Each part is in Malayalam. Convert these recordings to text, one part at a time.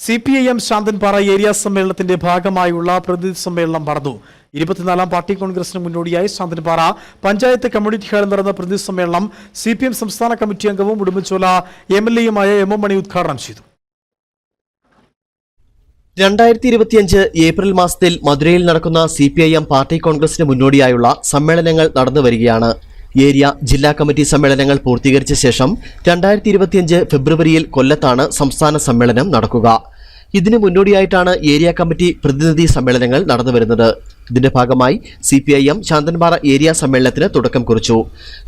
CPIM ശാന്തൻപാറ ഏരിയ സമ്മേളനത്തിന്റെ ഭാഗമായുള്ള പ്രതിനിധി സമ്മേളനം നടന്നു. 24ാം പാർട്ടി കോൺഗ്രസിന് മുന്നോടിയായി ശാന്തൻപാറ പഞ്ചായത്ത് കമ്മ്യൂണിറ്റി ഹാളിൽ നടന്ന പ്രതിനിധി സമ്മേളനം CPM സംസ്ഥാന കമ്മിറ്റി അംഗവും ഉടുമ്പൻചോല MLA-യുമായ M. മണി ഉദ്ഘാടനം ചെയ്തു. 2025 ഏപ്രിൽ മാസത്തിൽ മധുരയിൽ നടക്കുന്ന CPIM പാർട്ടി കോൺഗ്രസിന് മുന്നോടിയായുള്ള സമ്മേളനങ്ങൾ നടന്നുവരികയാണ്. ഏരിയ ജില്ലാ കമ്മിറ്റി സമ്മേളനങ്ങൾ പൂർത്തീകരിച്ച ശേഷം 2025 ഫെബ്രുവരിയിൽ കൊല്ലത്താണ് സംസ്ഥാന സമ്മേളനം നടക്കുക. ഇതിനു മുന്നോടിയായിട്ടാണ് ഏരിയ കമ്മിറ്റി പ്രതിനിധി സമ്മേളനങ്ങൾ നടന്നുവരുന്നത്. ഇതിന്റെ ഭാഗമായി CPIM ശാന്തൻപാറ ഏരിയ സമ്മേളനത്തിന് തുടക്കം കുറിച്ചു.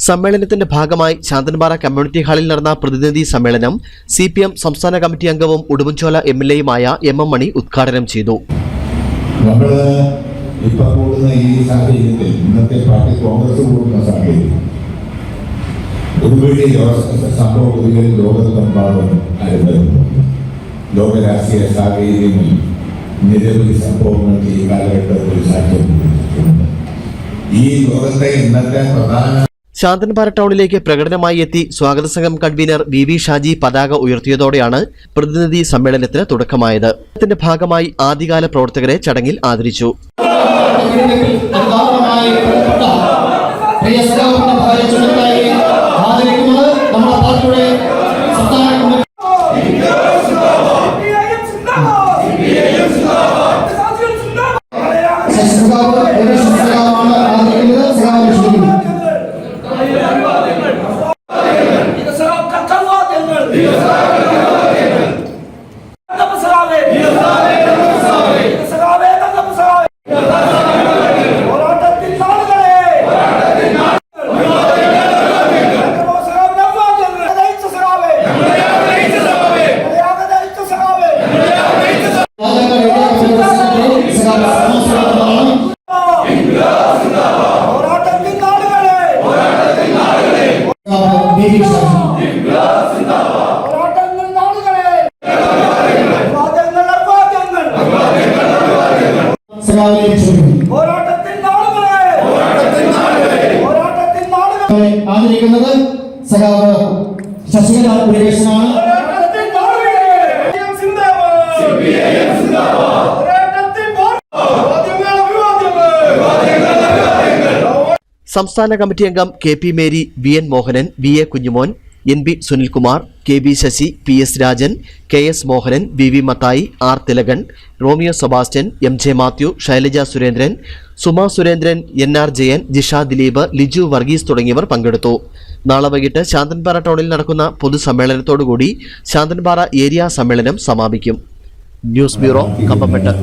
സമ്മേളനത്തിന്റെ ഭാഗമായി ശാന്തൻപാറ കമ്മ്യൂണിറ്റി ഹാളിൽ നടന്ന പ്രതിനിധി സമ്മേളനം CPM സംസ്ഥാന കമ്മിറ്റി അംഗവും ഉടുമ്പൻചോല MLA-യുമായ M. മണി ഉദ്ഘാടനം ചെയ്തു. ഇപ്പോൾ കൂടുന്ന ഈ സാഹചര്യത്തിൽ ഇന്നത്തെ പാർട്ടി കോൺഗ്രസ് കൂടുന്ന സാഹചര്യം ഒരു വലിയ സംഭവങ്ങളിൽ ലോകത്തെമ്പാടും അനുഭവം ലോക രാഷ്ട്രീയ സാഹചര്യങ്ങളിൽ നിരവധി സംഭവങ്ങൾക്ക് ഈ കാലഘട്ടത്തിൽ സാക്ഷ്യം വഹിച്ചിട്ടുണ്ട്. ഈ ലോകത്തെ ഇന്നത്തെ പ്രധാന ശാന്തൻപാറ ടൗണിലേക്ക് പ്രകടനമായി എത്തി സ്വാഗത സംഘം കൺവീനർ VV ഷാജി പതാക ഉയർത്തിയതോടെയാണ് പ്രതിനിധി സമ്മേളനത്തിന് തുടക്കമായത്. ഇതിന്റെ ഭാഗമായി ആദ്യകാല പ്രവർത്തകരെ ചടങ്ങിൽ ആദരിച്ചു. ആദരിക്കുന്നത് സഖാവ് ശശികല ഉരേശനാണ്. സംസ്ഥാന കമ്മിറ്റി അംഗം KP Mary, VN Mohanan, VA Kunjumon, NB Sunilkumar, KB Sasi, PS Rajan, KS Mohanan, VV Mathai, R Thilakan, Romeo Sebastian, MJ Mathew, Shailaja Surendran, Suma Surendran, NR Jayan, Jisha Dileep, Liju Varghese തുടങ്ങിയവർ പങ്കെടുത്തു. നാളെ വൈകിട്ട് ശാന്തൻപാറ ടൗണിൽ നടക്കുന്ന പൊതുസമ്മേളനത്തോടുകൂടി ശാന്തൻപാറ ഏരിയ സമ്മേളനം സമാപിക്കും. News bureau, Kambammettu.